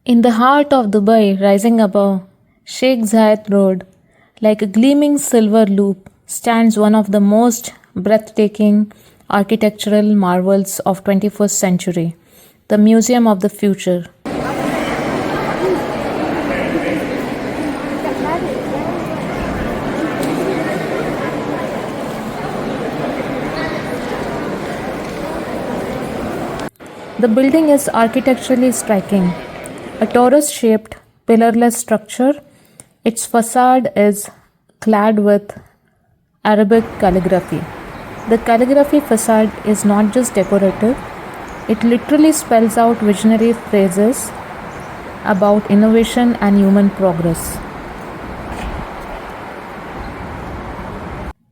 In the heart of Dubai, rising above Sheikh Zayed Road, like a gleaming silver loop, stands one of the most breathtaking architectural marvels of 21st century, the Museum of the Future. The building is architecturally striking. A torus shaped, pillarless structure, its facade is clad with Arabic calligraphy. The calligraphy facade is not just decorative, it literally spells out visionary phrases about innovation and human progress.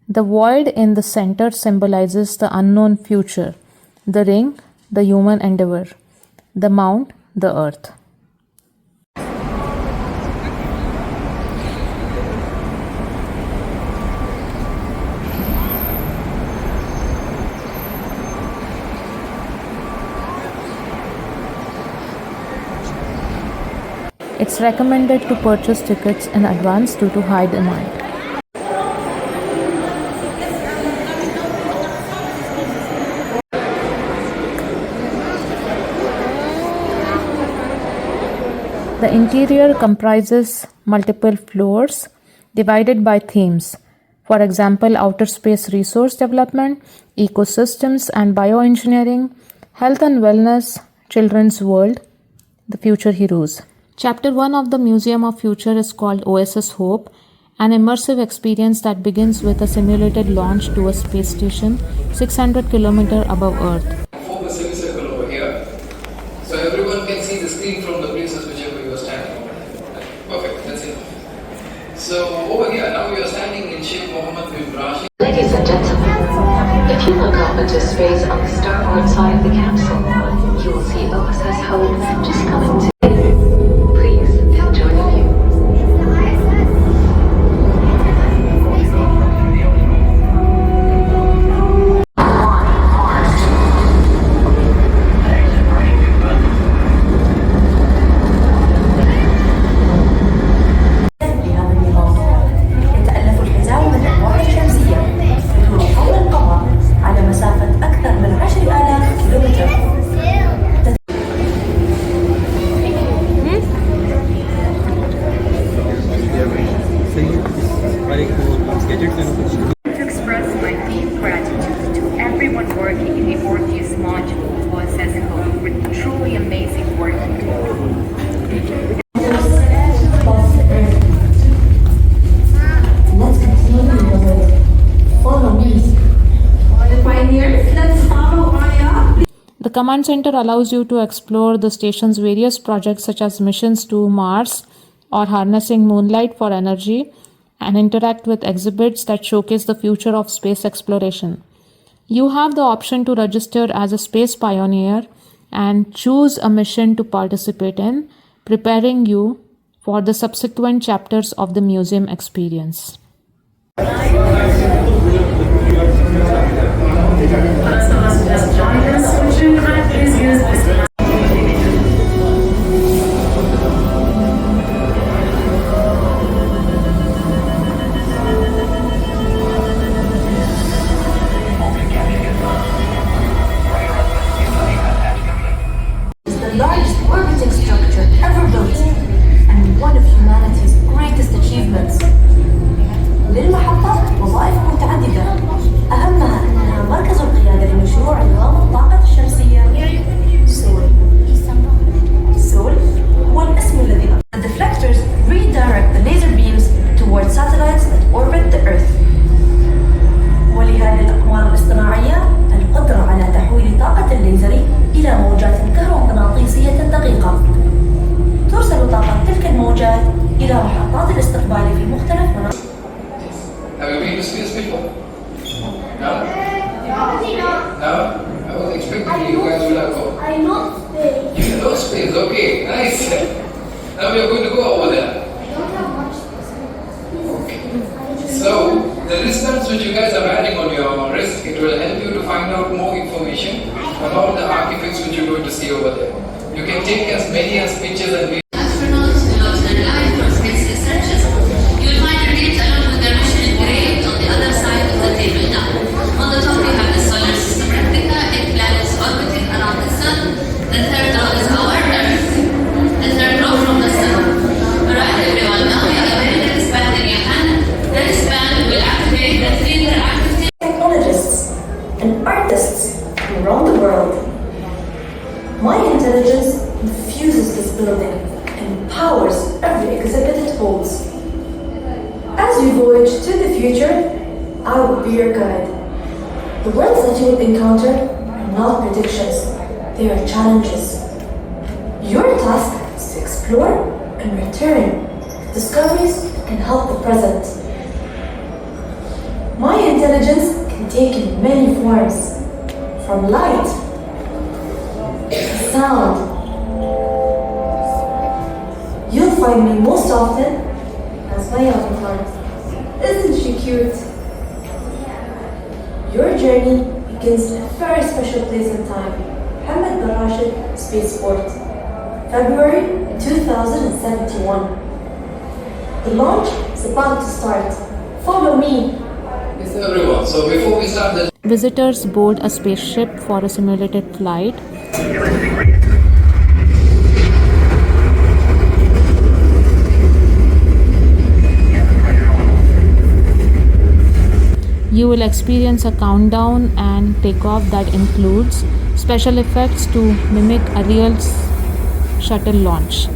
The void in the center symbolizes the unknown future, the ring, the human endeavor, the mount, the earth. It's recommended to purchase tickets in advance due to high demand. The interior comprises multiple floors divided by themes. For example, outer space resource development, ecosystems and bioengineering, health and wellness, children's world, the future heroes. Chapter 1 of the Museum of Future is called OSS Hope, an immersive experience that begins with a simulated launch to a space station 600 km above Earth. Form a semicircle over here, so everyone can see the screen from the places whichever you are standing. Perfect, that's it. So over here, now we are standing in Sheikh Mohammed bin Rashid. Ladies and gentlemen, if you look up into space on the starboard side of the capsule, you will see OSS Hope just coming to. Please enjoy the view. To express my deep gratitude to everyone working in the Orpheus module for OSS with truly amazing work. Let's continue the way. Follow me. The pioneers, let's follow Aya. The command center allows you to explore the station's various projects such as missions to Mars or harnessing moonlight for energy and interact with exhibits that showcase the future of space exploration. You have the option to register as a space pioneer and choose a mission to participate in, preparing you for the subsequent chapters of the museum experience. The largest orbiting structure ever built and one of humanity's greatest achievements. للمحطة وظائف متعددة أهمها أنها مركز القيادة لمشروع نظام الطاقة الشمسية سول هو الاسم الذي The deflectors redirect the laser beams towards satellites that orbit the Earth. ولهذه الأقمار الاصطناعية القدرة على تحويل طاقة الليزر إلى موجات كهرومغناطيسية دقيقة. ترسل طاقة تلك الموجات إلى محطات الاستقبال في مختلف مناطق. Have you been to space before? No? No? I was expecting you guys would have gone. I know space. You know space, okay, nice. Now we are going to go over there. I don't have much space. Okay. So, the wristbands which you guys are wearing on your wrist, it will help you to find out more information about the artifacts which you're going to see over there. You can take as many as pictures and videos. this building and powers every exhibit it holds. As you voyage to the future, I will be your guide. The worlds that you will encounter are not predictions, they are challenges. Your task is to explore and return discoveries that can help the present. My intelligence can take in many forms, from light to sound. You'll find me most often as my avatar. Isn't she cute? Your journey begins in a very special place and time. Mohammed bin Rashid Spaceport, February 2071. The launch is about to start. Follow me. Yes, everyone. So before we start the Visitors board a spaceship for a simulated flight. You will experience a countdown and takeoff that includes special effects to mimic a real shuttle launch.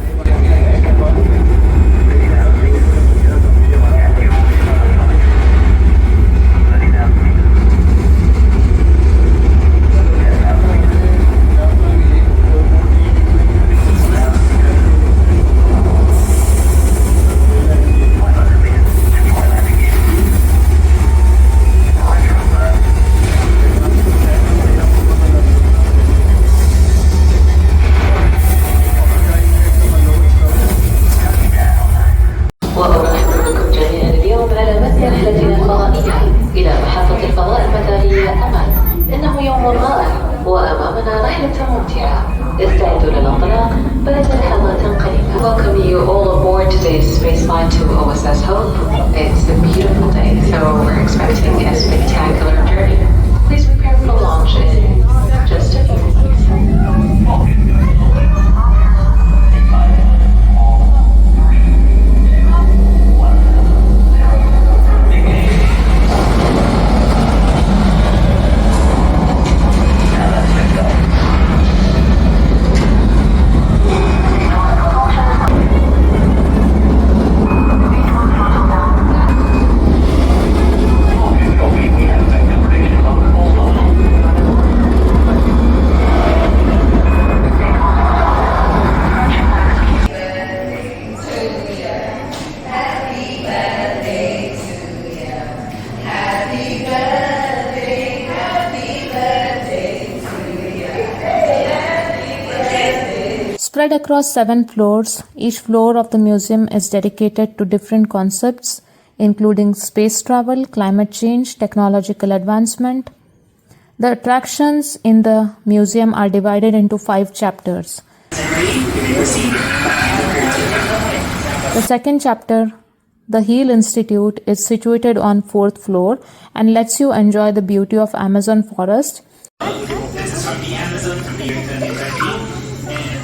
وأرحب بكم جميعا اليوم على متن رحلتنا الفضائية إلى محطة الفضاء المدارية أمان. إنه يوم رائع وأمامنا رحلة ممتعة. استعدوا للانطلاق بعد لحظات قليلة. Welcome you all aboard today's space flight to OSS Hope. It's a beautiful day, so we're expecting a spectacular journey. Please prepare for launch in just a few minutes. Spread across 7 floors, each floor of the museum is dedicated to different concepts, including space travel, climate change, technological advancement. The attractions in the museum are divided into 5 chapters. The second chapter, the Heal Institute, is situated on 4th floor and lets you enjoy the beauty of Amazon forest. This is from the Amazon from the year 2013,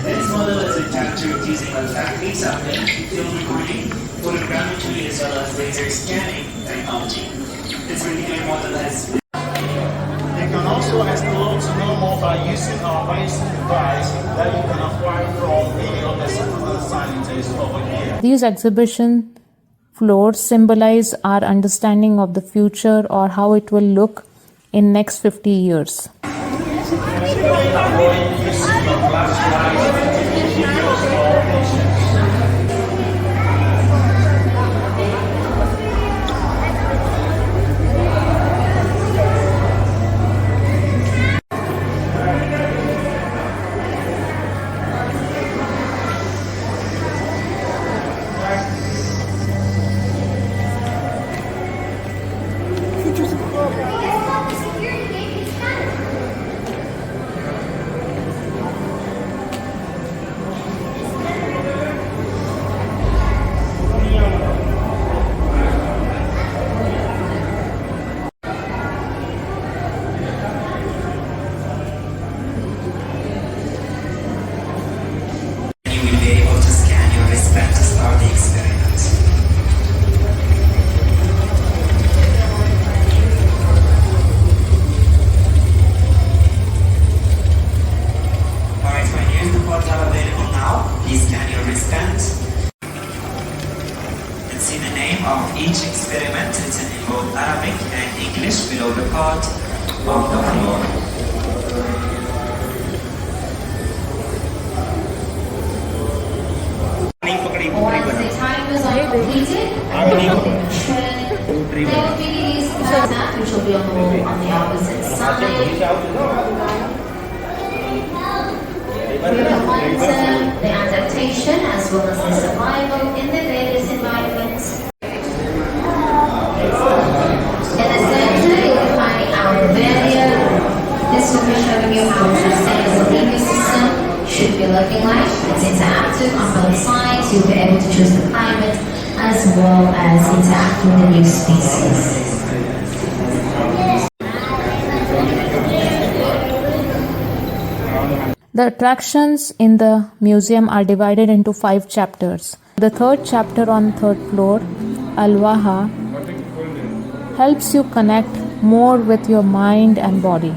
and this model is captured using olfactory sampling, film recording, photogrammetry, as well as laser scanning technology. This particular model has. You can also explore to know more by using our Bison device that you can acquire from any of the citizen scientists over here. These exhibition floors symbolize our understanding of the future or how it will look in next 50 years. Each experiment is in both Arabic and English below the part of the floor. Once the timers are completed, the activities which will be on the wall on the opposite side. We will monitor the adaptation as well as the survival in the various environments. In the center, you'll be finding our barrier. This will be showing you how the sustainable ecosystem should be looking like. It's interactive on both sides. You'll be able to choose the climate as well as interact with the new species. The attractions in the museum are divided into 5 chapters. The third chapter on third floor, Waha, helps you connect more with your mind and body.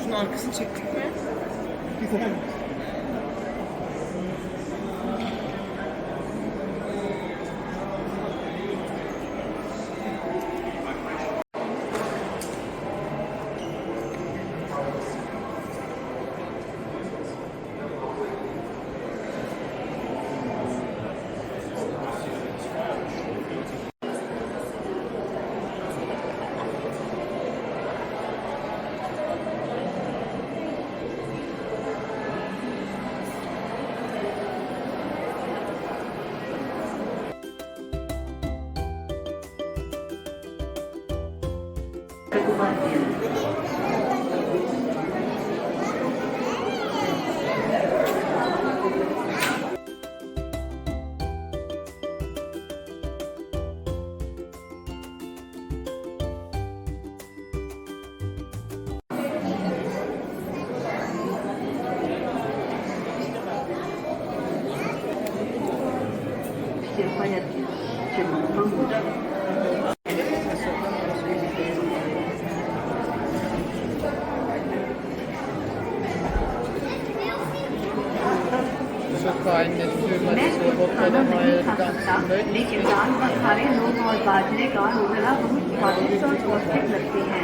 Şunun arkasını çektik mi? लेकिन दाल मखाने मूंग और बाजरे का रोगला बहुत स्वादिष्ट और पौष्टिक लगते हैं।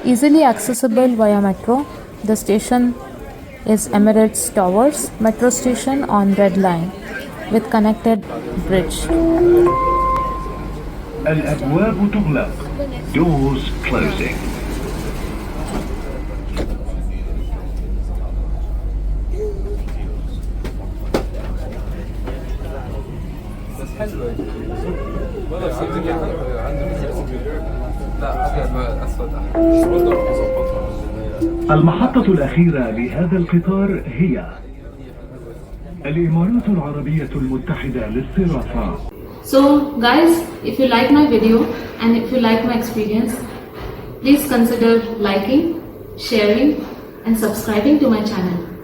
Easily accessible via metro, the station is Emirates Towers metro station on Red Line with connected bridge. الأبواب تغلق. Doors closing. المحطة الأخيرة لهذا القطار هي الإمارات العربية المتحدة للصرافة. So guys, if you like my video and if you like my experience, please consider liking, sharing and subscribing to my channel.